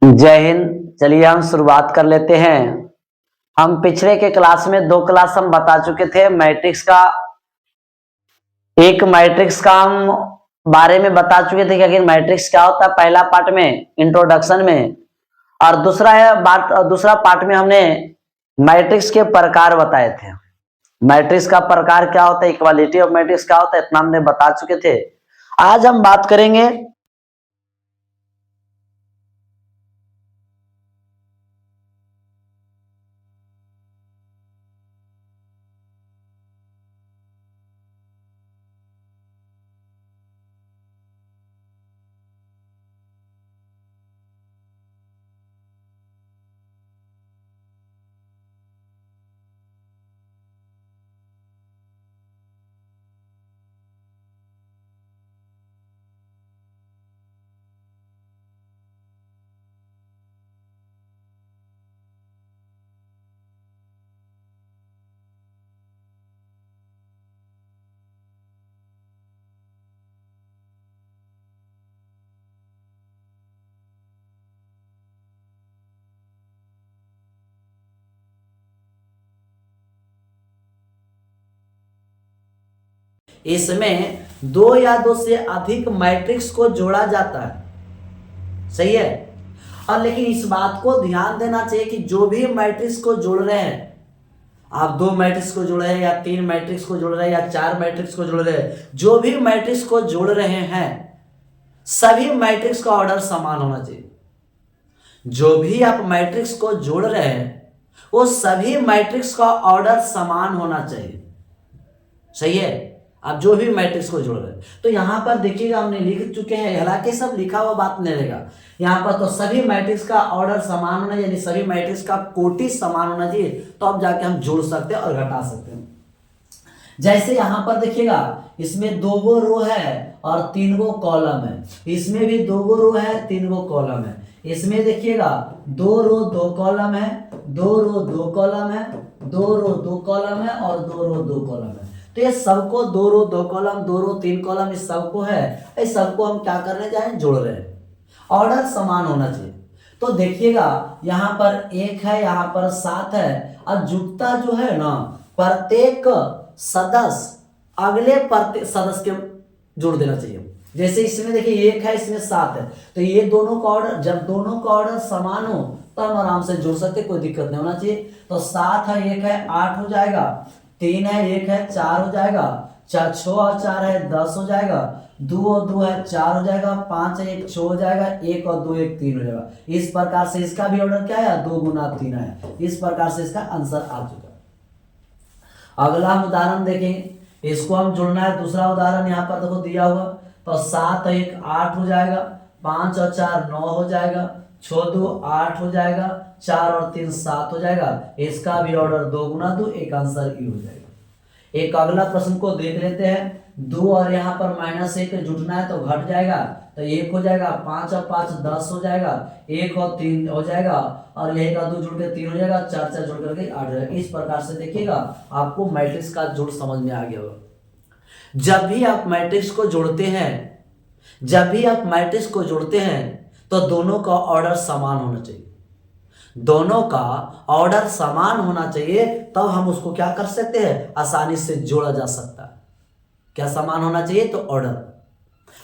जय हिंद। चलिए हम शुरुआत कर लेते हैं। हम पिछले के क्लास में 2 क्लास हम बता चुके थे मैट्रिक्स का। एक मैट्रिक्स का हम बारे में बता चुके थे कि आखिर मैट्रिक्स क्या होता है, पहला पार्ट में इंट्रोडक्शन में, और दूसरा पार्ट में हमने मैट्रिक्स के प्रकार बताए थे। मैट्रिक्स का प्रकार क्या होता है, इक्वालिटी ऑफ मैट्रिक्स क्या होता है, इतना हमने बता चुके थे। आज हम बात करेंगे इसमें 2 या 2 से अधिक मैट्रिक्स को जोड़ा जाता है, सही है। और लेकिन इस बात को ध्यान देना चाहिए कि जो भी मैट्रिक्स को जोड़ रहे हैं, आप 2 मैट्रिक्स को जोड़ रहे हैं या 3 मैट्रिक्स को जोड़ रहे हैं या 4 मैट्रिक्स को जोड़ रहे हैं, जो भी मैट्रिक्स को जोड़ रहे हैं सभी मैट्रिक्स का ऑर्डर समान होना चाहिए। जो भी आप मैट्रिक्स को जोड़ रहे हैं वो सभी मैट्रिक्स का ऑर्डर समान होना चाहिए, सही है। आप जो भी मैट्रिक्स को जोड़ रहे हैं, तो यहां पर देखिएगा हमने लिख चुके हैं, हालांकि सब लिखा हुआ बात नहीं रहेगा यहां पर। तो सभी मैट्रिक्स का ऑर्डर समान होना, यानी सभी मैट्रिक्स का कोटि समान होना चाहिए, तो अब जाके हम जोड़ सकते हैं और घटा सकते हैं। जैसे यहां पर देखिएगा, इसमें 2 गो रो है और 3 गो कॉलम है, इसमें भी 2 गो रो है 3 गो कॉलम है। इसमें देखिएगा 2 रो 2 कॉलम है, 2 रो 2 कॉलम है, 2 रो 2 कॉलम है और 2 रो 2 कॉलम है। तो ये सबको 2 रो 2 कॉलम, 2 रो 3 कॉलम, इस सबको है, इस सबको हम क्या करने जाए, जोड़ रहे हैं। ऑर्डर समान होना चाहिए। तो देखिएगा यहाँ पर 1 है, यहाँ पर 7 है, और जुड़ता जो है ना, प्रत्येक सदस्य अगले प्रत्येक सदस्य के जोड़ देना चाहिए। जैसे इसमें देखिए 1 है, इसमें 7 है, तो ये दोनों का ऑर्डर, जब दोनों का ऑर्डर समान हो तो हम आराम से जोड़ सकते, कोई दिक्कत नहीं होना चाहिए। तो 7 है 1 है 8 हो जाएगा, 3 है 1 है 4 हो जाएगा, 6 और 4 है 10 हो जाएगा, 2 और 2 है 4 हो जाएगा, 5 है 1 6 हो जाएगा, 1 और 2 1 3 हो जाएगा। इस प्रकार से इसका भी ऑर्डर क्या है, 2 गुना 3 है। इस प्रकार से इसका आंसर आ चुका है। अगला हम उदाहरण देखेंगे, इसको हम जोड़ना है। दूसरा उदाहरण यहाँ पर देखो दिया हुआ, तो 7 1 8 हो जाएगा, 5 और 4 9 हो जाएगा, 6 2 8 हो जाएगा, 4 और 3 7 हो जाएगा। इसका भी ऑर्डर 2 गुना 2, एक आंसर ई हो जाएगा। एक अगला प्रश्न को देख लेते हैं। 2 और यहाँ पर -1 जुटना है तो घट जाएगा, तो 1 हो जाएगा, 5 और 5 10 हो जाएगा, 1 और 3 हो जाएगा, और 1 और 2 जुड़ के 3 हो जाएगा, 4 4 जुड़ करके 8 हो जाएगा। इस प्रकार से देखिएगा आपको मैट्रिक्स का जोड़ समझ में आ गया होगा। जब भी आप मैट्रिक्स को जोड़ते हैं, तो दोनों का ऑर्डर समान होना चाहिए। दोनों का ऑर्डर समान होना चाहिए, तब हम उसको क्या कर सकते हैं, आसानी से जोड़ा जा सकता है। क्या समान होना चाहिए, तो ऑर्डर।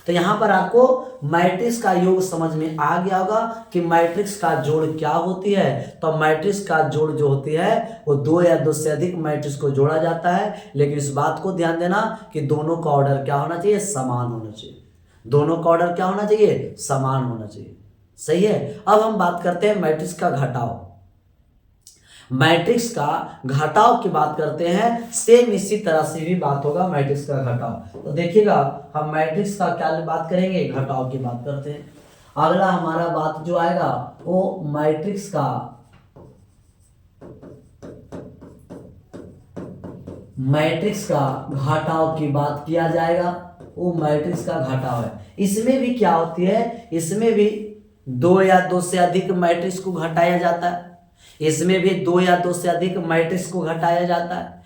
तो यहां पर आपको मैट्रिक्स का योग समझ में आ गया होगा कि मैट्रिक्स का जोड़ क्या होती है। तो मैट्रिक्स का जोड़ जो होती है वो 2 या 2 से अधिक मैट्रिक्स को जोड़ा जाता है, लेकिन इस बात को ध्यान देना कि दोनों का ऑर्डर क्या होना चाहिए, समान होना चाहिए। दोनों का ऑर्डर क्या होना चाहिए, समान होना चाहिए, सही है। अब हम बात करते हैं मैट्रिक्स का घटाव। मैट्रिक्स का घटाव की बात करते हैं, सेम इसी तरह से भी बात होगा मैट्रिक्स का घटाव। तो देखिएगा हम मैट्रिक्स का क्या बात करेंगे, घटाव की बात करते हैं। अगला हमारा बात जो आएगा वो मैट्रिक्स का घटाव की बात किया जाएगा। वो मैट्रिक्स का घटाव है। इसमें भी क्या होती है, इसमें भी 2 या 2 से अधिक मैट्रिक्स को घटाया जाता है। इसमें भी 2 या 2 से अधिक मैट्रिक्स को घटाया जाता है,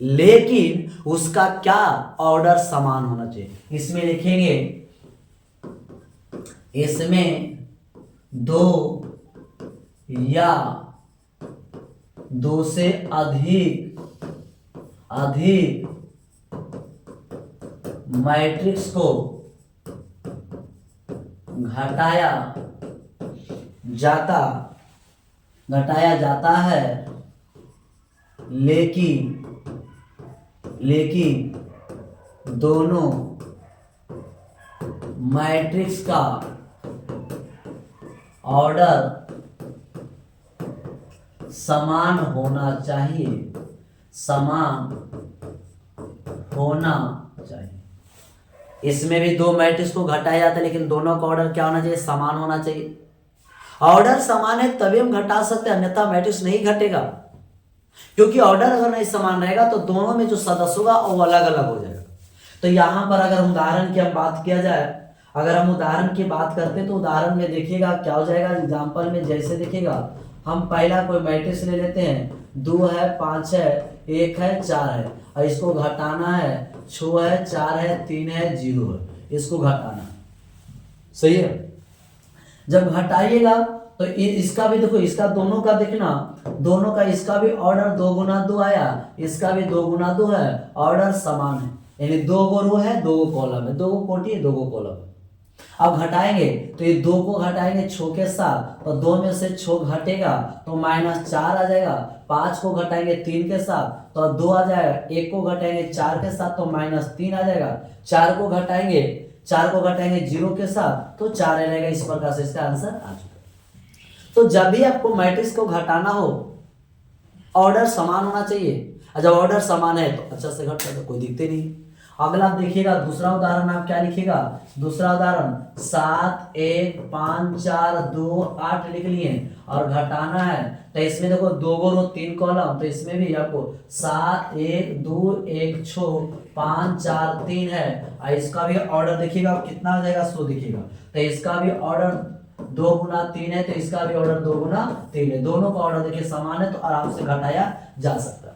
लेकिन उसका क्या ऑर्डर समान होना चाहिए। इसमें लिखेंगे, इसमें दो या दो से अधिक मैट्रिक्स को घटाया जाता है, लेकिन दोनों मैट्रिक्स का ऑर्डर समान होना चाहिए। इसमें भी दो मैट्रिक्स को घटाया जाता है, लेकिन दोनों का ऑर्डर क्या होना चाहिए? समान होना चाहिए। ऑर्डर समान है तभी हम घटा सकते हैं, अन्यथा मैट्रिक्स नहीं घटेगा, क्योंकि ऑर्डर अगर नहीं समान रहेगा तो दोनों में जो सदस्य होगा वो अलग अलग हो जाएगा। तो यहां पर अगर उदाहरण की हम बात किया जाए, अगर हम उदाहरण की बात करते हैं तो उदाहरण में देखिएगा क्या हो जाएगा। एग्जाम्पल में जैसे देखिएगा, हम पहला कोई मैट्रिक्स ले लेते हैं, 2 है, 5 है, 1 है, 4 है, और इसको घटाना है, 6 है, 4 है, 3 है, 0 है, इसको घटाना। सही है। जब घटाइएगा तो इसका भी देखो, इसका दोनों का देखना, दोनों का इसका भी ऑर्डर 2 गुना 2 आया, इसका भी 2 गुना 2 है, ऑर्डर समान है, यानी 2 गो रो है, 2 गो कॉलम है, 2 गो कोटी है, 2 गो कॉलम है। अब घटाएंगे तो ये 2 को घटाएंगे 6 के साथ, तो 2 में से 6 घटेगा तो -4 आ जाएगा। 5 को घटाएंगे 3 के साथ तो 2 आ जाएगा। 1 को घटाएंगे 4 के साथ तो -3 आ जाएगा। 4 को घटाएंगे 0 के साथ तो 4 रहेगा। इस प्रकार से इसका आंसर आ चुका। तो जब भी आपको मैट्रिक्स को घटाना हो, ऑर्डर समान होना चाहिए। जब ऑर्डर समान है तो अच्छा से घटता तो कोई दिक्कत नहीं। अगला देखिएगा, दूसरा उदाहरण आप क्या लिखिएगा? दूसरा उदाहरण 7 1 5 4 2 8 लिख लिए और घटाना है, तो इसमें देखो 2 गो रो 3 कॉलम, तो इसमें भी आपको 7 1 2 1 6 5 4 3 है, और इसका भी ऑर्डर देखिएगा कितना आ जाएगा, 100 दिखेगा। तो इसका भी ऑर्डर 2 गुना 3 है, तो इसका भी ऑर्डर 2 गुना 3 है। दोनों का ऑर्डर देखिए समान है, तो आराम से घटाया जा सकता है।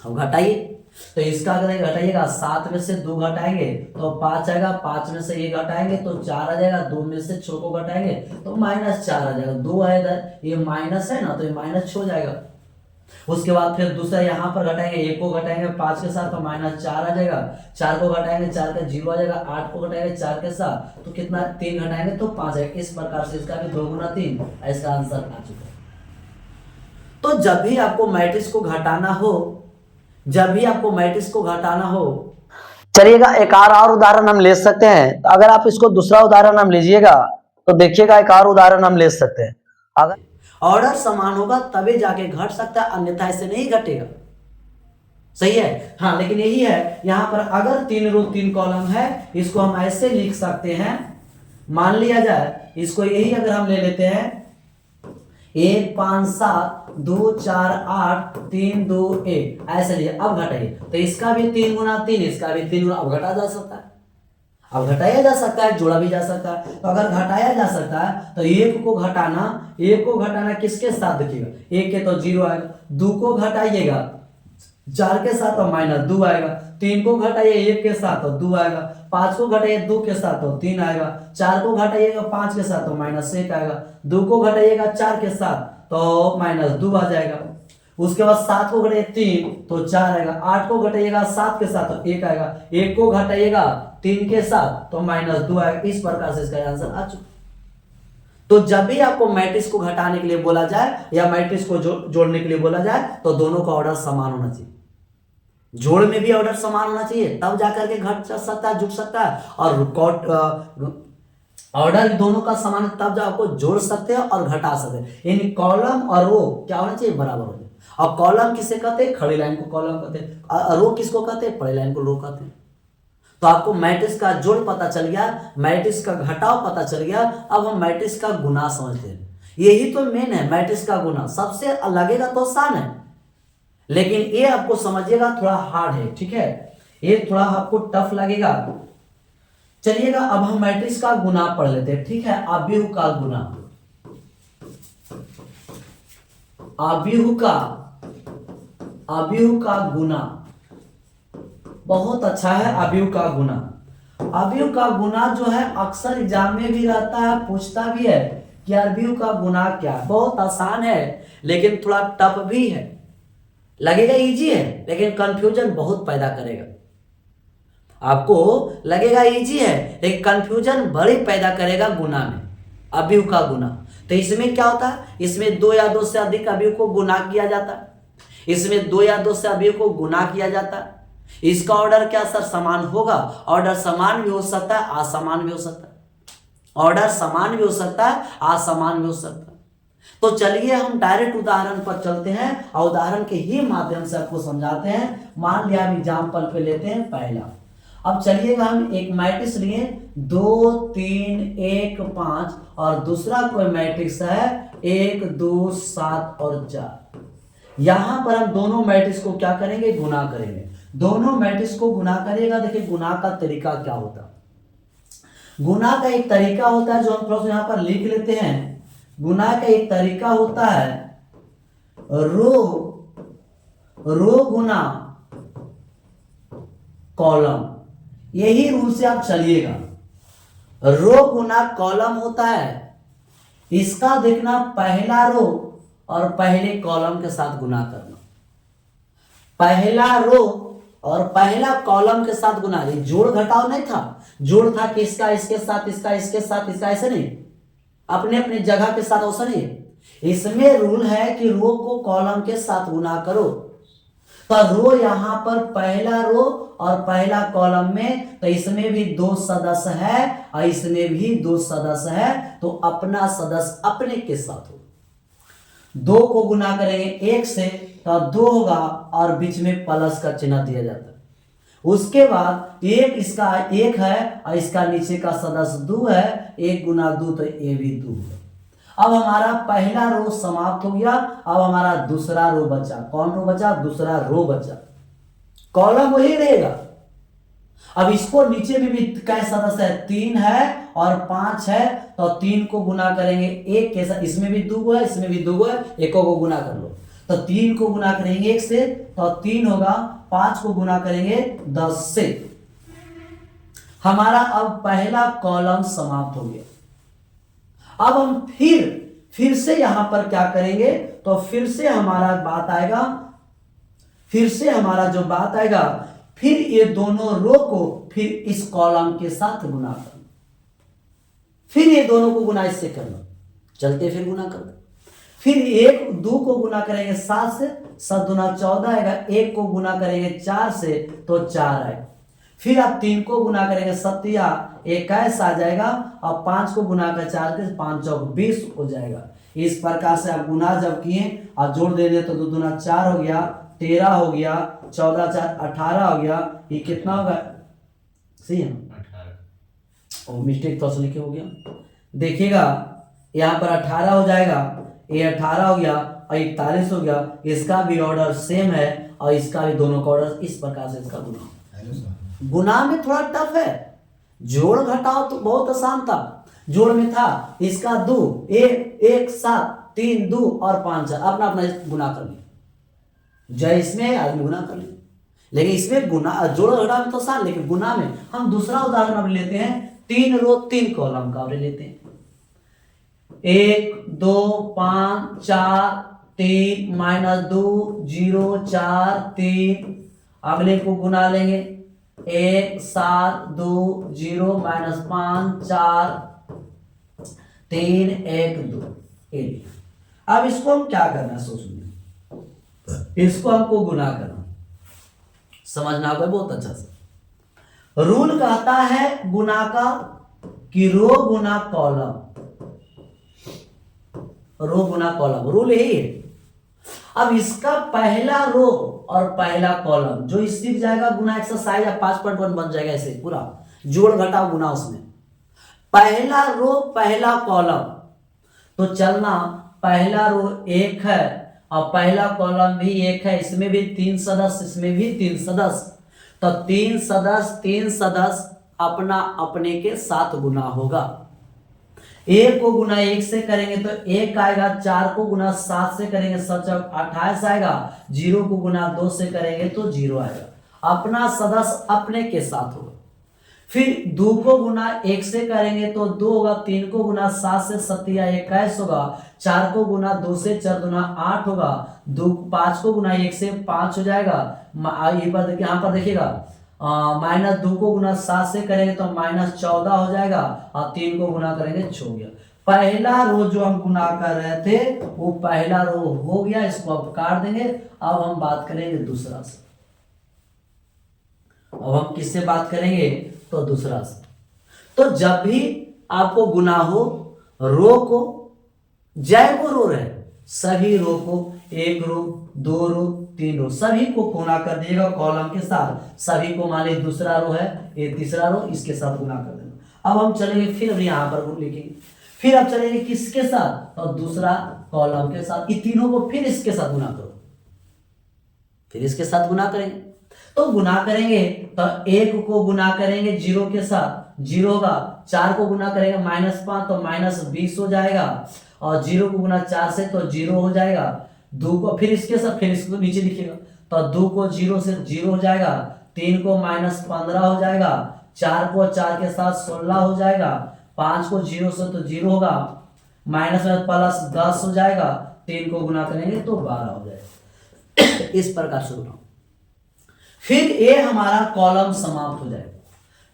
हम घटाइए, तो इसका अगर घटाइएगा, 7 में से 2 घटाएंगे तो 5 आएगा, 5 में से ये घटाएंगे तो 4 आ जाएगा, 2 में से 6 को घटाएंगे तो -4 आ जाएगा। 2 है इधर, ये माइनस है ना, तो ये -6 हो जाएगा। उसके बाद फिर दूसरा यहाँ पर घटाएंगे, 1 को घटाएंगे 5 के साथ तो -4 आ जाएगा। 4 को घटाएंगे 4 का 0 आ जाएगा। 8 को घटाएंगे 4 के साथ तो कितना, 3 घटाएंगे तो 5 आएगा। इस प्रकार से इसका भी 2 गुना 3, इसका आंसर आ चुका है। तो जब भी आपको मैट्रिक्स को घटाना हो, चलिएगा एक और उदाहरण हम ले सकते हैं। तो अगर आप इसको दूसरा उदाहरण हम लीजिएगा तो देखिएगा, एक और उदाहरण हम ले सकते हैं। अगर ऑर्डर समान होगा तभी जाके घट सकता है, अन्यथा ऐसे नहीं घटेगा। सही है। हाँ, लेकिन यही है यहाँ पर, अगर 3 रो 3 कॉलम है, इसको हम ऐसे लिख सकते हैं। मान लिया जाए इसको, यही अगर हम ले लेते हैं 1 5 7 2 4 8 3 2 1 ऐसे लिए। अब घटाइए, तो इसका भी 3 गुना 3, इसका भी 3 गुना। अब घटा जा सकता है, अब घटाया जा सकता है, जोड़ा भी जा सकता है। तो अगर घटाया जा सकता है तो 1 को घटाना किसके साथ देखिएगा, 1 के तो 0 आएगा। 2 को घटाइएगा 4 के साथ तो -2 आएगा। 3 को घटाइए 1 के साथ तो 2 आएगा। 5 को घटाइए 2 के साथ तो 3 आएगा। 4 को घटाइएगा 5 के साथ तो -1 आएगा। 2 को घटाइएगा 4 के साथ तो -2 आ जाएगा। उसके बाद 7 को घटाइए 3 तो 4 आएगा। 8 को घटाइएगा 7 के साथ तो 1 आएगा। 1 को घटाइएगा 3 के साथ तो -2 आएगा। इस प्रकार से इसका आंसर आ चुका। तो जब भी आपको मैट्रिक्स को घटाने के लिए बोला जाए या मैट्रिक्स को जोड़ने के लिए बोला जाए तो दोनों का ऑर्डर समान होना चाहिए। जोड़ में भी ऑर्डर समान होना चाहिए, तब जाकर के घट सकता है, जुड़ सकता है। और ऑर्डर दोनों का समान है, तब जाकर आपको जोड़ सकते हैं और घटा सकते हैं। यानी कॉलम और रो क्या होना चाहिए, बराबर हो जाए। अब कॉलम किसे कहते हैं, खड़ी लाइन को कॉलम कहते हैं। रो किसको कहते हैं, पड़ी लाइन को रो कहते हैं। तो आपको मैट्रिक्स का जोड़ पता चल गया, मैट्रिक्स का घटाव पता चल गया। अब हम मैट्रिक्स का गुना समझते हैं। यही तो मेन है, मैट्रिक्स का गुना। सबसे लगेगा तो आसान है, लेकिन ये आपको समझिएगा थोड़ा हार्ड है। ठीक है, ये थोड़ा आपको टफ लगेगा। चलिएगा अब हम मैट्रिक्स का गुना पढ़ लेते हैं। ठीक है, अव्यूह का गुना, अव्यूह का गुना बहुत अच्छा है। अव्यूह का गुना, अव्यूह का गुना जो है अक्सर एग्जाम में भी रहता है, पूछता भी है कि अरबी का गुना क्या। बहुत आसान है लेकिन थोड़ा टफ भी है, लगेगा इजी है लेकिन कंफ्यूजन बहुत पैदा करेगा। आपको लगेगा इजी है लेकिन कंफ्यूजन बड़ी पैदा करेगा गुना में, अवयव का गुना। तो इसमें क्या होता है, इसमें दो या दो से अधिक अवयव को गुना किया जाता है, इसमें दो या दो से अवयव को गुना किया जाता है। इसका ऑर्डर क्या सर समान होगा, ऑर्डर समान भी हो सकता है असमान भी हो सकता है, ऑर्डर समान भी हो सकता है असमान भी हो सकता है। तो चलिए हम डायरेक्ट उदाहरण पर चलते हैं और उदाहरण के ही माध्यम से आपको समझाते हैं। मान लिया हम एग्जाम्पल पे लेते हैं पहला। अब चलिएगा हम एक मैट्रिक्स लिए 2 3 1 5 और दूसरा कोई मैट्रिक्स है 1 2 7 और 4। यहां पर हम दोनों मैट्रिक्स को क्या करेंगे, गुना करेंगे। दोनों मैट्रिक्स को गुना करेगा। देखिए गुना का तरीका क्या होता है। गुना का एक तरीका होता है जो हम थोड़ा यहां पर लिख लेते हैं। गुना का एक तरीका होता है रो गुना कॉलम। यही रूल से आप चलिएगा। रो गुना कॉलम होता है, इसका देखना पहला रो और पहले कॉलम के साथ गुना करना। पहला रो और पहला कॉलम के साथ गुना। ये जोड़ घटाव नहीं था, जोड़ था कि इसका इसके साथ, इसका इसके साथ, इसका ऐसे नहीं, अपने अपने जगह के साथ ऐसा नहीं है। इसमें रूल है कि रो को कॉलम के साथ गुना करो। तो रो यहां पर पहला रो और पहला कॉलम में, तो इसमें भी दो सदस्य है और इसमें भी दो सदस्य है, तो अपना सदस्य अपने के साथ हो। दो को गुना करेंगे एक से तो 2 होगा और बीच में प्लस का चिन्ह दिया जाता है। उसके बाद एक इसका एक है और इसका नीचे का सदस्य 2 है, 1 गुना 2 तो ये भी 2 है। अब हमारा पहला रो समाप्त हो गया। अब हमारा दूसरा रो बचा। कौन रो बचा, दूसरा रो बचा। कॉलम वही रहेगा। अब इसको नीचे में भी क्या सदस्य है, 3 है और 5 है, तो 3 को गुना करेंगे एक के साथ। इसमें भी 2 है, इसमें भी 2 है, एको को गुना कर लो। तो 3 को गुना करेंगे 1 से तो 3 होगा, 5 को गुना करेंगे 10 से। हमारा अब पहला कॉलम समाप्त हो गया। अब हम फिर से यहां पर क्या करेंगे, तो फिर से हमारा बात आएगा, फिर से हमारा जो बात आएगा, फिर ये दोनों रो को फिर इस कॉलम के साथ गुना करना, फिर ये दोनों को गुना इससे करना। चलते फिर गुना करते, फिर 1 2 को गुना करेंगे 7 से, 7 दूना 14 आएगा। 1 को गुना करेंगे 4 से तो 4 आएगा। फिर आप 3 को गुना करेंगे 7 या 21 आ जाएगा और 5 को गुना कर 4 के 5 चौक 20 हो जाएगा। इस प्रकार से आप गुना जब किए और जोड़ दे दिए तो 2 दूना 4 हो गया, 13 हो गया, 14 4 18 हो गया। ये कितना होगा, सही है 18। और मिस्टेक तो लिखे हो गया, देखिएगा यहाँ पर 18 हो जाएगा, ये 18 हो गया और 41 हो गया। इसका भी ऑर्डर सेम है और इसका भी, दोनों का ऑर्डर इस प्रकार से इसका गुना। गुना में थोड़ा टफ है, जोड़ घटाओ तो बहुत आसान था। जोड़ में था इसका 2 1 7 3 2 और 5 अपना अपना गुना कर लिया। जय इसमें आदमी गुना कर लिया, लेकिन इसमें गुना जोड़ घटाव में तो आसान, लेकिन गुना में हम दूसरा उदाहरण अब लेते हैं। 3 रो 3 कॉलम का लेते हैं। 1 2 5 4 3 -2 0 4 3। अगले को गुना लेंगे 1 7 2 0 -5 4 3 1 2। अब इसको हम क्या करना है, सोचिए। इसको हमको गुना करना, समझना होगा बहुत अच्छा से। रूल कहता है गुना का कि रो गुना कॉलम, रो गुना कॉलम, रूल यही है। अब इसका पहला रो और पहला कॉलम जो सीख जाएगा, गुना एक्सरसाइज 5.1 बन जाएगा। ऐसे पूरा जोड़ घटाव गुना, उसमें पहला रो पहला कॉलम, तो चलना पहला रो 1 है और पहला कॉलम भी 1 है। इसमें भी 3 सदस्य, इसमें भी 3 सदस्य, तो 3 सदस्य अपना अपने के साथ गुना होगा। 1 को गुना 1 से करेंगे तो 1 आएगा, 4 को गुना 7 से करेंगे 7 28 आएगा, 0 को गुना 2 से करेंगे तो 0 आएगा। अपना सदस्य अपने के साथ होगा। फिर 2 को गुना 1 से करेंगे तो 2 होगा, 3 को गुना 7 से 7 या 21 होगा, 4 को गुना 2 से 4 दूना 8 होगा, 5 को गुना 1 से 5 हो जाएगा। यहाँ पर देखिएगा -2 को गुना 7 से करेंगे तो -14 हो जाएगा, और 3 को गुना करेंगे 6 हो गया। पहला रो जो हम गुना कर रहे थे वो पहला रो हो गया, इसको अब काट देंगे। अब हम बात करेंगे दूसरा से। अब हम किससे बात करेंगे? तो दूसरा से। तो जब भी आपको गुना हो, रो को, जय वो रो रहे सभी रो को, 1 रो 2 रो 3 रो सभी को गुना कर दिएगा कॉलम के साथ। सभी को मान लीजिए दूसरा रो है, ये तीसरा रो, इसके साथ गुना कर देना। अब हम चलेंगे फिर अब यहां पर लिखेंगे, फिर अब चलेंगे किसके साथ? तो दूसरा कॉलम के साथ। ये तीनों को फिर इसके साथ गुना करो, फिर इसके साथ गुना करेंगे। तो गुना करेंगे तो 1 को गुना करेंगे 0 के साथ, 0 होगा। 4 को गुना करेंगे -5 तो -20 हो जाएगा, और 0 को गुना 4 से तो 0 हो जाएगा। 2 को फिर इसके साथ, फिर इसको नीचे लिखिएगा तो 2 को 0 से 0 हो जाएगा, 3 को -15 हो जाएगा, 4 को 4 के साथ 16 हो जाएगा, 5 को 0 से तो 0 होगा, माइनस में प्लस 10 हो जाएगा, 3 को गुना करेंगे तो 12 हो जाएगा। इस प्रकार से गुना, फिर ये हमारा कॉलम समाप्त हो जाएगा।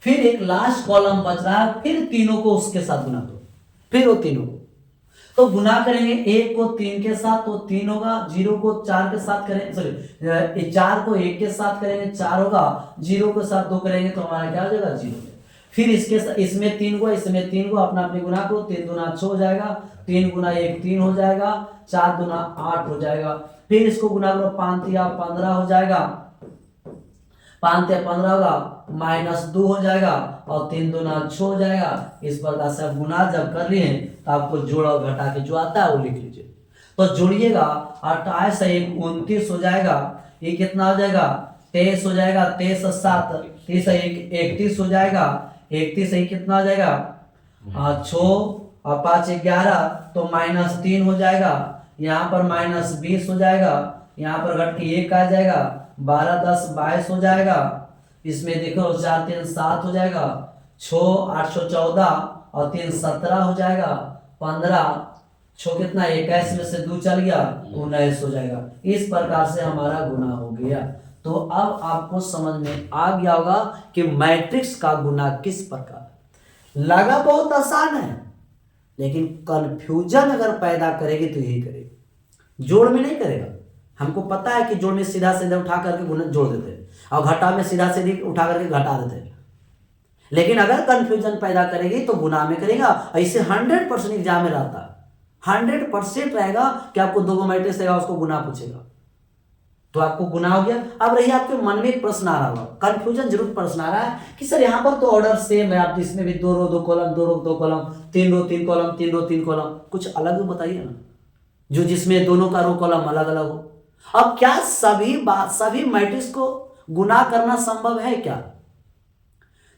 फिर एक लास्ट कॉलम बच रहा है, फिर तीनों को उसके साथ गुना करो, फिर वो तीनों को तो गुना करेंगे। 1 को 3 के साथ तो 3 होगा, 0 को 4 के साथ करेंगे, सॉरी 4 को 1 के साथ करेंगे 4 होगा, 0 के साथ 2 करेंगे तो हमारा क्या हो जाएगा? 0। फिर इसमें 3 को, इसमें 3 को अपना अपने गुना को, 3 दूना 6 हो जाएगा, 3 गुना 1 3 हो जाएगा, 4 दूना 8 हो जाएगा। फिर इसको गुना करो, 5 या 15 हो जाएगा, 5 या 15 होगा, -2 हो जाएगा, और 3 दूना 6 हो जाएगा। इस प्रकार से आप गुना जब कर लिए तो आपको जोड़ और घटा के जो आता है वो लिख लीजिए। तो जोड़िएगा, 28 1 29 हो जाएगा, ये कितना हो जाएगा? 23 हो जाएगा, 23 7 30 1 31 हो जाएगा, 31 1 कितना हो जाएगा? 6 और 5 11 तो -3 हो जाएगा, यहाँ पर -20 हो जाएगा, यहाँ पर घट के 1 आ जाएगा, 12 10 22 हो जाएगा। इसमें देखो 4 3 7 हो जाएगा, 6 814 और 3 17 हो जाएगा, 15 6 कितना 21 में से 2 चल गया, 19 हो जाएगा। इस प्रकार से हमारा गुना हो गया। तो अब आपको समझ में आ गया होगा कि मैट्रिक्स का गुना किस प्रकार। लगा बहुत आसान है, लेकिन कंफ्यूजन अगर पैदा करेगी तो यही करेगी, जोड़ में नहीं करेगा। हमको पता है कि जोड़ में सीधा सीधा उठा करके गुना जोड़ देते हैं, और घटा में सीधा सीधी उठा करके घटा देते हैं। लेकिन अगर कंफ्यूजन पैदा करेगी तो गुना में करेगा। ऐसे 100% एग्जाम में रहता है, 100% रहेगा कि आपको 2 मैट्रिक्स देगा, उसको गुना पूछेगा तो आपको गुना हो गया। अब रही आपके मन में एक प्रश्न आ रहा होगा, कंफ्यूजन जरूर प्रश्न आ रहा है कि सर यहाँ पर तो ऑर्डर सेम है, आप इसमें भी 2 रो 2 कॉलम, 2 रो 2 कॉलम, 3 रो 3 कॉलम, 3 रो 3 कॉलम, कुछ अलग बताइए ना, जो जिसमें दोनों का रो कॉलम अलग अलग हो। अब क्या सभी मैट्रिक्स को गुना करना संभव है क्या?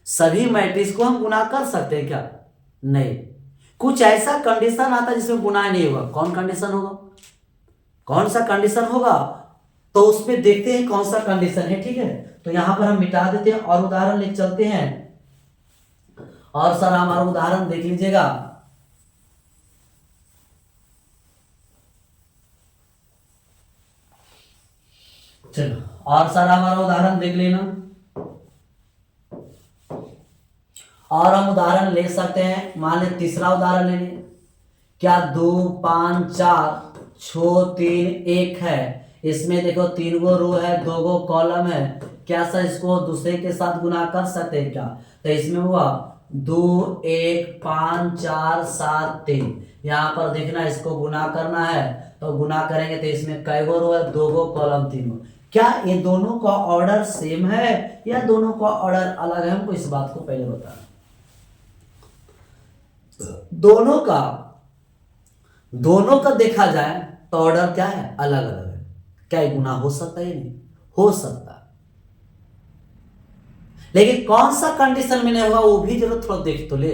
सभी मैट्रिक्स को हम गुना कर सकते हैं क्या? नहीं, कुछ ऐसा कंडीशन आता है जिसमें गुना नहीं होगा। कौन कंडीशन होगा? कौन सा कंडीशन होगा? तो उसमें देखते हैं कौन सा कंडीशन है। ठीक है, तो यहां पर हम मिटा देते हैं और उदाहरण लेके चलते हैं। और सर हमारा उदाहरण देख लीजिएगा। चलो, और सर हमारा उदाहरण देख लेना। और हम उदाहरण ले सकते हैं, मान ले तीसरा उदाहरण ले लें। क्या 2 5 4 6 3 1 है, इसमें देखो 3 गो रो है, 2 गो कॉलम है। क्या सर इसको दूसरे के साथ गुना कर सकते हैं क्या? तो इसमें हुआ 2 1 5 4 7 3। यहाँ पर देखना, इसको गुना करना है तो गुना करेंगे तो इसमें कै गो रो है? 2 गो कॉलम 3 गो। क्या ये दोनों का ऑर्डर सेम है या दोनों का ऑर्डर अलग है? हमको इस बात को पहले बताना। दोनों का देखा जाए तो ऑर्डर क्या है? अलग अलग है। क्या ये गुना हो सकता है? नहीं हो सकता। लेकिन कौन सा कंडीशन में नहीं होगा वो भी जरूर थोड़ा देख तो ले।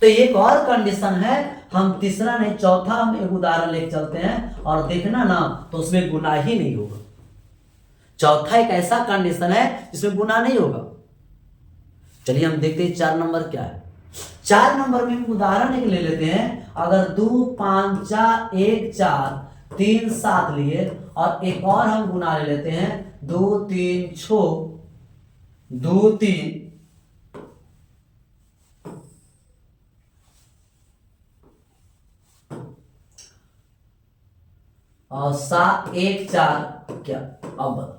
तो एक और कंडीशन है, हम तीसरा नहीं चौथा हम एक उदाहरण लेके चलते हैं और देखना ना तो उसमें गुना ही नहीं होगा। चौथा एक ऐसा कंडीशन है जिसमें गुना नहीं होगा। चलिए हम देखते हैं 4 नंबर क्या है। 4 नंबर में उदाहरण एक ले लेते हैं। अगर 2 5 4 1 4 3 7 लिए और एक और हम गुना ले लेते हैं 2 3 6 2 3 और 7 1 4 क्या, अब बताओ।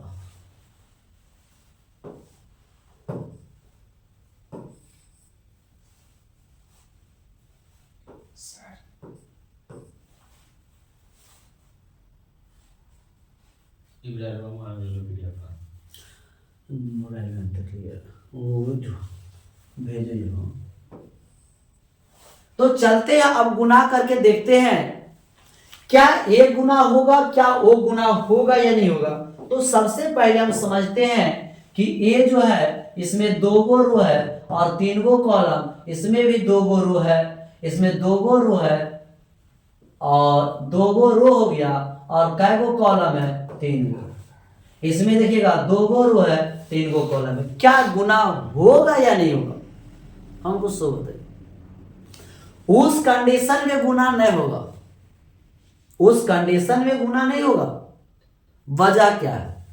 तो चलते हैं अब गुना करके देखते हैं क्या ए गुना होगा, क्या ओ गुना होगा या नहीं होगा। तो सबसे पहले हम समझते हैं कि ए जो है इसमें 2 गो रो है और 3 गो कॉलम, इसमें भी 2 गो रो है, इसमें 2 गो रो है और 2 गो रो हो गया और कै गो कॉलम है 3 गो। इसमें देखिएगा 2 गो रो है 3 गो कॉलम है, क्या गुना होगा या नहीं होगा हमको सो बताइए। उस कंडीशन में गुना नहीं होगा, उस कंडीशन में गुना नहीं होगा। वजह क्या है,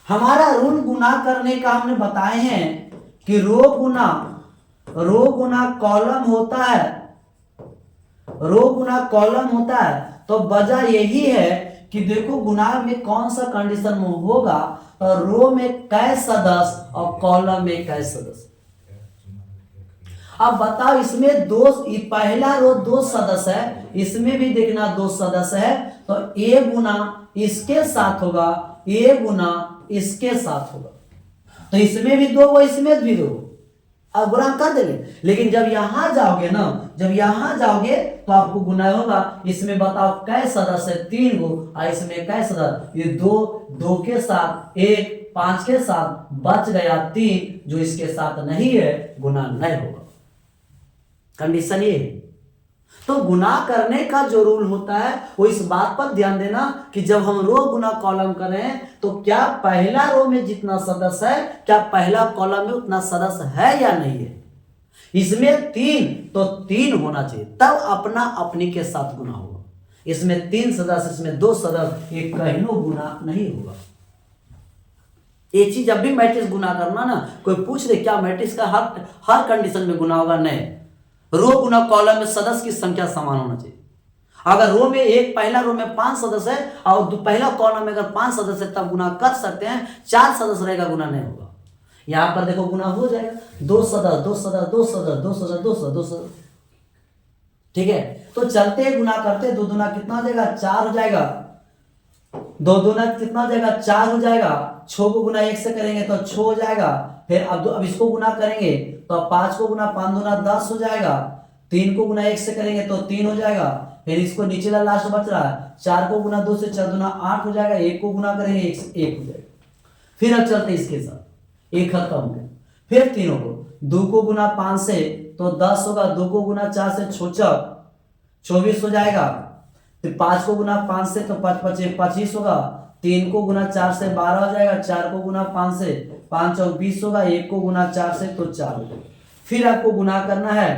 हमारा रूल गुना करने का हमने बताए हैं कि रो गुना कॉलम होता है, रो गुना कॉलम होता है। तो वजह यही है कि देखो गुना में कौन सा कंडीशन में होगा, तो रो में कै सदस्य और कॉलम में कै सदस्य। अब बताओ इसमें पहला रो 2 सदस्य है, इसमें भी देखना 2 सदस्य है, तो ए गुना इसके साथ होगा, ए गुना इसके साथ होगा। तो इसमें भी 2 इसमें भी 2, अब गुना कर देंगे। लेकिन जब यहां जाओगे ना, जब यहां जाओगे तो आपको गुना होगा। इसमें बताओ कै सदस्य 3 गो और इसमें कै सदस्य, ये 2 के साथ 1 5 के साथ बच गया 3, जो इसके साथ नहीं है गुना नहीं होगा। कंडीशन ये है। तो गुना करने का जो रूल होता है वो इस बात पर ध्यान देना कि जब हम रो गुना कॉलम करें तो क्या पहला रो में जितना सदस्य है क्या पहला कॉलम में उतना सदस्य है या नहीं है। इसमें 3 तो 3 होना चाहिए, तब अपना अपनी के साथ गुना होगा। इसमें 3 सदस्य, इसमें 2 सदस्य, ये कहीं गुना नहीं होगा। ये चीज जब भी मैट्रिक्स गुना करना ना, कोई पूछ दे क्या मैट्रिक्स का हर कंडीशन में गुना होगा, नहीं। रो गुना कॉलम में सदस्य की संख्या समान होना चाहिए। अगर रो में पहला रो में 5 सदस्य है और पहला कॉलम में अगर 5 सदस्य तब गुना कर सकते हैं, 4 सदस्य रहेगा गुना नहीं होगा। यहां पर देखो गुना हो जाएगा 2 सदस्य 2 सदस्य 2 सदस्य 2 सदस्य 2 सदस्य 2 सदस्य, ठीक है। तो चलते गुना करते, 2 दूना कितना हो जाएगा 4 हो जाएगा, 2 दूना कितना हो जाएगा 4 हो जाएगा। 6 को गुना 1 से करेंगे तो 6 हो जाएगा। फिर अब इसको गुना करेंगे तो 5 को गुना 5 दूना 10 हो जाएगा। 3 को गुना 1 से करेंगे तो 3 हो जाएगा। फिर इसको नीचे लास्ट बच रहा है 4 को गुना 2 से 4 दूना 8 हो जाएगा। 1 को गुना करेंगे 1 से 1 हो जाएगा। फिर अब चलते इसके साथ, 1 खत्म हो गया। फिर तीनों को 2 को गुना 5 से तो 10 होगा, 2 को गुना 4 से 24 हो जाएगा। फिर 5 को गुना 5 से तो 5 5 25 होगा। 3 को गुना 4 से 12 हो जाएगा। 4 को गुना 5 से 5 और 20 होगा। 1 को गुना 4 से तो 4 हो जाएगा। फिर आपको गुना करना है,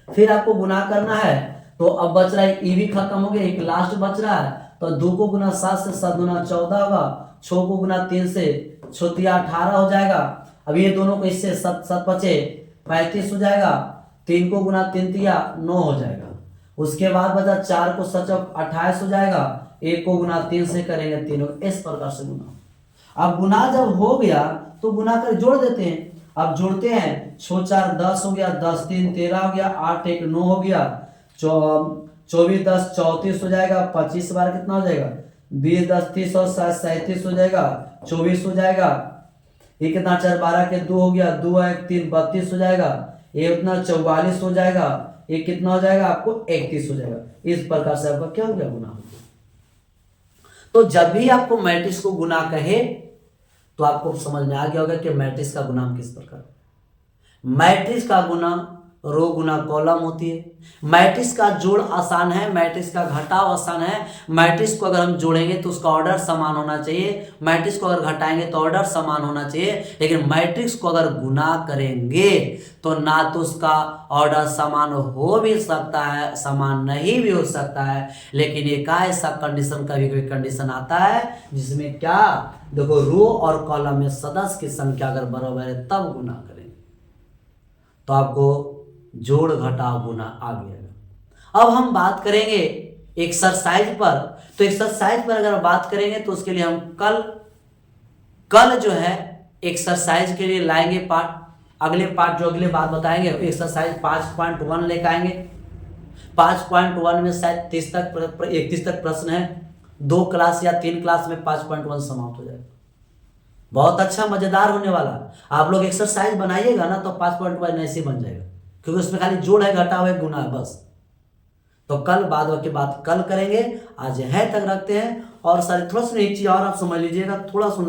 फिर आपको गुना करना है। तो अब बच रहा है, ये भी खत्म हो गया, एक लास्ट बच रहा है। तो 2 को गुना 7 से 7 दूना 14 होगा। 6 को गुना 3 से 6 तिया 18 हो जाएगा। अब ये दोनों को इससे 7 7 बचे 35 हो जाएगा। 3 को गुना 3 तिया 9 हो जाएगा। उसके बाद बचा 4 को 7 28 हो जाएगा। 1 को गुना 3 से करेंगे 3, इस प्रकार से गुना। अब गुना जब हो गया तो गुना कर जोड़ देते हैं। अब जोड़ते हैं, 6 4 10 हो गया, 10 3 13 हो गया, 8 1 9 हो गया, 24 10 34 हो जाएगा। 25 बार कितना हो जाएगा 20 10 30 और 7 37 हो जाएगा। 24 हो जाएगा। ये कितना 4 12 के 2 हो गया, 2 1 3 32 हो जाएगा। ये उतना 44 हो जाएगा। ये कितना हो जाएगा आपको 31 हो जाएगा। इस प्रकार से आपका क्या हो गया गुना हो गया। तो जब भी आपको मैट्रिक्स को गुना कहे तो आपको समझ में आ गया होगा कि मैट्रिक्स का गुना किस प्रकार। मैट्रिक्स का गुना रो गुना कॉलम होती है। मैट्रिक्स का जोड़ आसान है, मैट्रिक्स का घटाव आसान है। मैट्रिक्स को अगर हम जोड़ेंगे तो उसका ऑर्डर समान होना चाहिए, मैट्रिक्स को अगर घटाएंगे तो ऑर्डर समान होना चाहिए। लेकिन मैट्रिक्स को अगर गुना करेंगे तो ना तो उसका ऑर्डर समान हो भी सकता है, समान नहीं भी हो सकता है। लेकिन एक ऐसा कंडीशन, कभी कभी कंडीशन आता है जिसमें क्या, देखो रो और कॉलम में सदस्य की संख्या अगर बराबर है तब गुना करेंगे तो आपको जोड़ घटाव गुना आ गया। अब हम बात करेंगे एक्सरसाइज पर। तो एक्सरसाइज पर अगर बात करेंगे तो उसके लिए हम कल जो है एक्सरसाइज के लिए लाएंगे पार्ट, अगले पार्ट जो अगले बात बताएंगे एक्सरसाइज 5.1 लेकर आएंगे। 5.1 में शायद 31 तक प्रश्न है। 2 क्लास या 3 क्लास में 5.1 समाप्त हो जाएगा। बहुत अच्छा मजेदार होने वाला। आप लोग एक्सरसाइज बनाइएगा ना तो 5.1 ऐसे बन जाएगा, क्योंकि उसमें खाली जोड़ है, घटाव है, गुना है, बस। तो कल बाद की बात कल करेंगे, आज है तक रखते हैं। और सारे थोड़ा सा एक चीज और आप समझ लीजिएगा, थोड़ा सा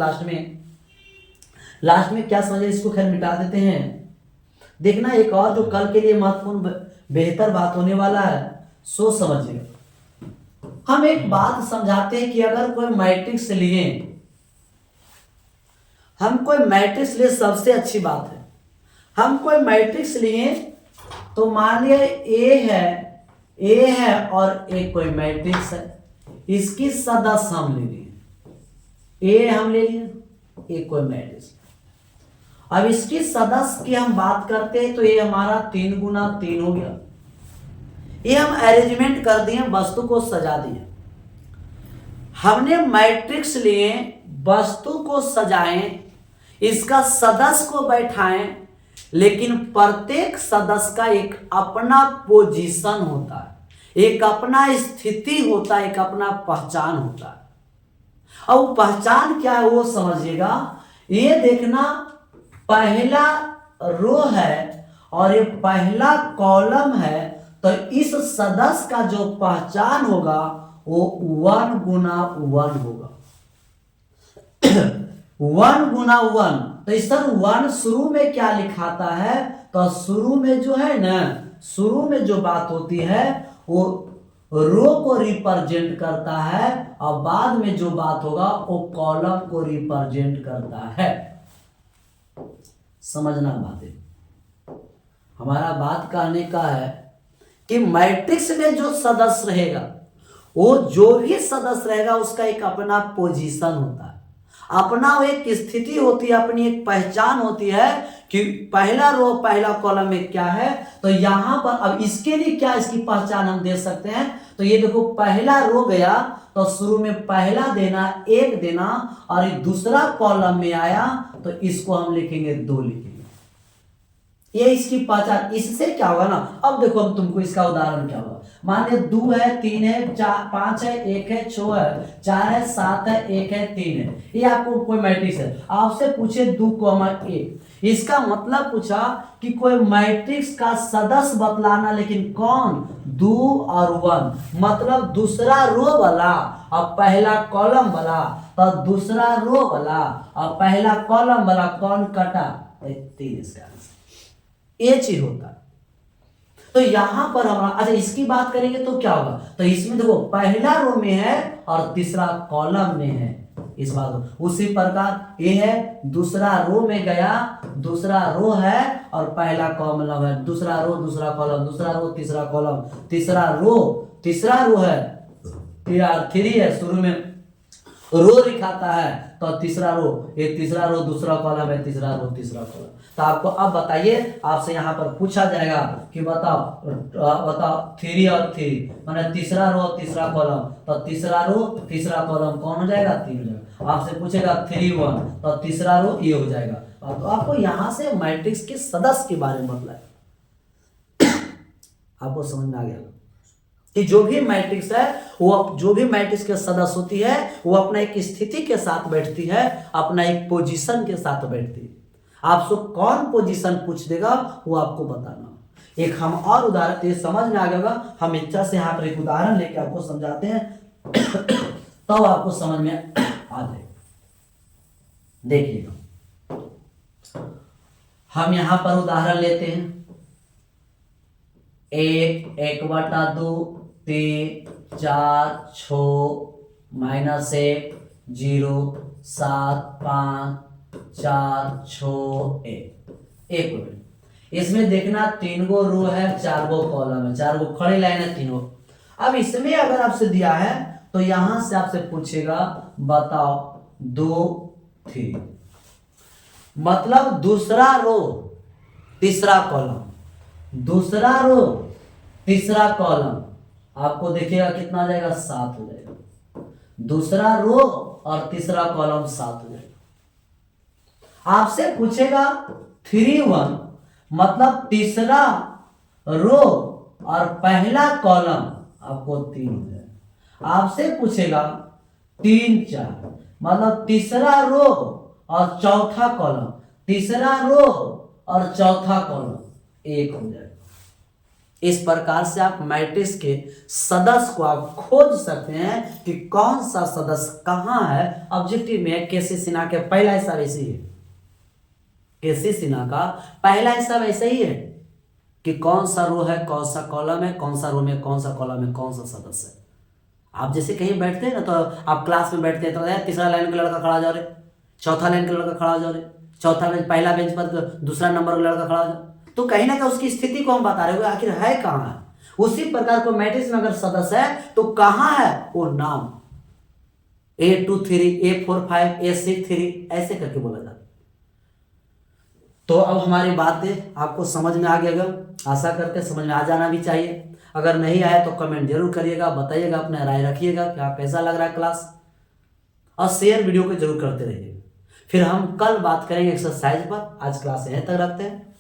लास्ट में क्या समझे, इसको खैर मिटा देते हैं। देखना एक और जो कल के लिए महत्वपूर्ण बेहतर बात होने वाला है, सोच समझिएगा। हम एक बात समझाते हैं कि अगर कोई मैट्रिक्स लिए, हम कोई मैट्रिक्स लिए, सबसे अच्छी बात है हम कोई मैट्रिक्स लिए तो मान लिया ए है और एक कोई मैट्रिक्स है, इसकी सदस्य हम ले लिए, ए हम ले लिए, एक कोई मैट्रिक्स। अब इसकी सदस्य की हम बात करते हैं तो ये हमारा 3 गुना 3 हो गया। ये हम अरेंजमेंट कर दिए, वस्तु को सजा दिए। हमने मैट्रिक्स लिए, वस्तु को सजाएं, इसका सदस्य को बैठाएं, लेकिन प्रत्येक सदस्य का एक अपना पोजीशन होता है, एक अपना स्थिति होता है, एक अपना पहचान होता है। अब पहचान क्या है वो समझिएगा। ये देखना, पहला रो है और ये पहला कॉलम है, तो इस सदस्य का जो पहचान होगा वो 1 गुना 1 होगा। 1 गुना 1, तो इस तरह 1 शुरू में क्या लिखाता है, तो शुरू में जो है ना, शुरू में जो बात होती है वो रो को रिप्रेजेंट करता है, और बाद में जो बात होगा वो कॉलम को रिप्रेजेंट करता है। समझना बात है, हमारा बात कहने का है कि मैट्रिक्स में जो सदस्य रहेगा, वो जो भी सदस्य रहेगा उसका एक अपना पोजीशन होता है, अपना एक स्थिति होती है, अपनी एक पहचान होती है कि पहला रो पहला कॉलम में क्या है। तो यहां पर अब इसके लिए क्या इसकी पहचान हम दे सकते हैं, तो ये देखो पहला रो गया तो शुरू में पहला देना 1 देना, और दूसरा कॉलम में आया तो इसको हम लिखेंगे 2 लिखेंगे। ये इसकी पहचान। इससे क्या होगा ना, अब देखो हम तुमको इसका उदाहरण क्या होगा। मान लीजिए 2 है, 3 है, 4 5 है, 1 है, 6 है, 4 है, 7 है, 1 है, 3 है, ये आपको कोई मैट्रिक्स है। आपसे पूछे 2,1, इसका मतलब पूछा कि कोई मैट्रिक्स का सदस्य बतलाना, लेकिन कौन, 2 और 1, मतलब दूसरा रो वाला और पहला कॉलम वाला, तो दूसरा रो वाला और पहला कॉलम वाला कौन कटा, 3। इसका ये चीज होता है। तो यहां पर हम अच्छा इसकी बात करेंगे तो क्या होगा, तो इसमें देखो पहला रो में है और तीसरा कॉलम में है, इस बात। उसी प्रकार ये है, दूसरा रो में गया, दूसरा रो है और पहला कॉलम है, दूसरा रो दूसरा कॉलम, दूसरा रो तीसरा कॉलम, तीसरा रो है, 3 है, शुरू में रो लिखाता है तो तीसरा रो, ये तीसरा रो दूसरा कॉलम है, तीसरा रो तीसरा कॉलम। तो आपको अब बताइए, आपसे यहां पर पूछा जाएगा कि बताओ 3 और 3 माने तीसरा रो और तीसरा कॉलम, तो तीसरा रो तीसरा कॉलम कौन हो जाएगा, 3 हो जाएगा। आपसे पूछेगा 3 1, तो तीसरा रो ये हो जाएगा। तो आपको यहां से मैट्रिक्स के सदस्य के बारे में मतलब आपको समझ में आ गया कि जो भी मैट्रिक्स है वो, जो भी मैट्रिक्स के सदस्य होती है वो अपना एक स्थिति के साथ बैठती है, अपना एक पोजीशन के साथ बैठती है। आपसे कौन पोजीशन पूछ देगा वो आपको बताना। एक हम और उदाहरण, ये समझ में आ गया, हम इच्छा से यहाँ पर एक उदाहरण लेके आपको समझाते हैं तब आपको समझ में आ जाएगा। देखिएगा, हम यहां पर उदाहरण लेते हैं। 1 1/2 3 4 6 -1 0 7 5 4 6 1 मिनट। इसमें देखना 3 गो रो है, 4 गो कॉलम है, 4 गो खड़ी लाइन है, 3 गो। अब इसमें अगर आपसे दिया है तो यहां से आपसे पूछेगा बताओ 2 3, मतलब दूसरा रो तीसरा कॉलम, दूसरा रो तीसरा कॉलम, आपको देखिएगा कितना आ जाएगा 7 हो जाएगा। दूसरा रो और तीसरा कॉलम 7 हो जाएगा। आपसे पूछेगा 3 1, मतलब तीसरा रो और पहला कॉलम आपको 3 हो जाएगा। आपसे पूछेगा 3 4, मतलब तीसरा रो और चौथा कॉलम, तीसरा रो और चौथा कॉलम 1 हो जाएगा। इस प्रकार से आप मैट्रिक्स के सदस्य को आप खोज सकते हैं कि कौन सा सदस्य कहां है। ऑब्जेक्टिव में केसी सिन्हा के पहला हिस्सा वैसे ही है, केसी सिन्हा का पहला हिस्सा वैसे ही है कि कौन सा रो है, कौन सा कॉलम है, कौन सा रो में कौन सा कॉलम है, कौन सा सदस्य है। आप जैसे कहीं बैठते हैं ना, तो आप क्लास में बैठते हैं तो तीसरा लाइन का लड़का खड़ा हो जा रहे, चौथा लाइन का लड़का खड़ा हो जा रहे, चौथा बेंच पहला बेंच पर दूसरा नंबर का लड़का खड़ा हो जा, तो कहीं ना कहीं उसकी स्थिति को हम बता रहे हो आखिर है कहां है। उसी प्रकार को मैट्रिक्स में अगर सदस्य है तो कहां है वो नाम, A2 3 A4 5 A6 3 ऐसे करके बोला जाता है। तो अब हमारी बातें आपको समझ में आ गया, आशा करते समझ में आ जाना भी चाहिए। अगर नहीं आया तो कमेंट जरूर करिएगा, बताइएगा, अपना राय रखिएगा कि आप कैसा लग रहा है क्लास, और शेयर वीडियो को जरूर करते रहिएगा। फिर हम कल बात करेंगे एक्सरसाइज पर। आज क्लास यहीं तक रखते हैं।